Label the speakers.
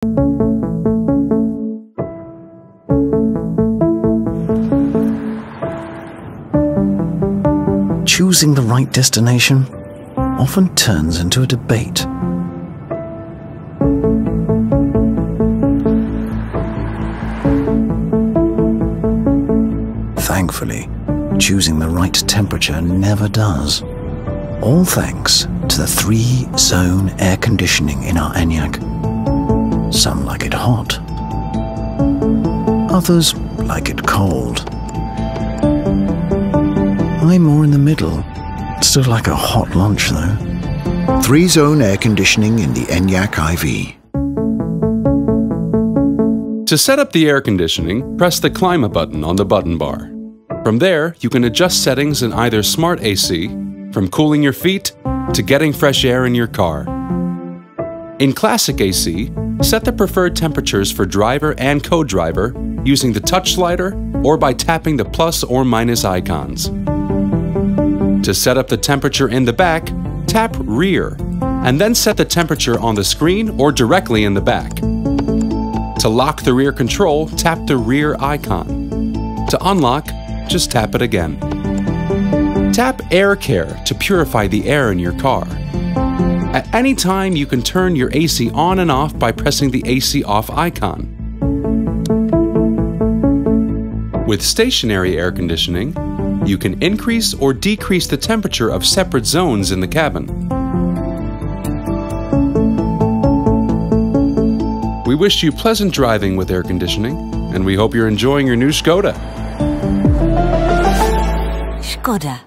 Speaker 1: Choosing the right destination often turns into a debate. Thankfully, choosing the right temperature never does. All thanks to the 3-zone air conditioning in our Enyaq. Some like it hot. Others like it cold. I'm more in the middle. Still like a hot lunch though. 3-zone air conditioning in the Enyaq IV.
Speaker 2: To set up the air conditioning, press the Climate button on the button bar. From there, you can adjust settings in either Smart AC, from cooling your feet to getting fresh air in your car. In Classic AC, set the preferred temperatures for driver and co-driver using the touch slider or by tapping the plus or minus icons. To set up the temperature in the back, tap Rear, and then set the temperature on the screen or directly in the back. To lock the rear control, tap the rear icon. To unlock, just tap it again. Tap Air Care to purify the air in your car. At any time, you can turn your AC on and off by pressing the AC off icon. With stationary air conditioning, you can increase or decrease the temperature of separate zones in the cabin. We wish you pleasant driving with air conditioning, and we hope you're enjoying your new Skoda.
Speaker 3: Skoda.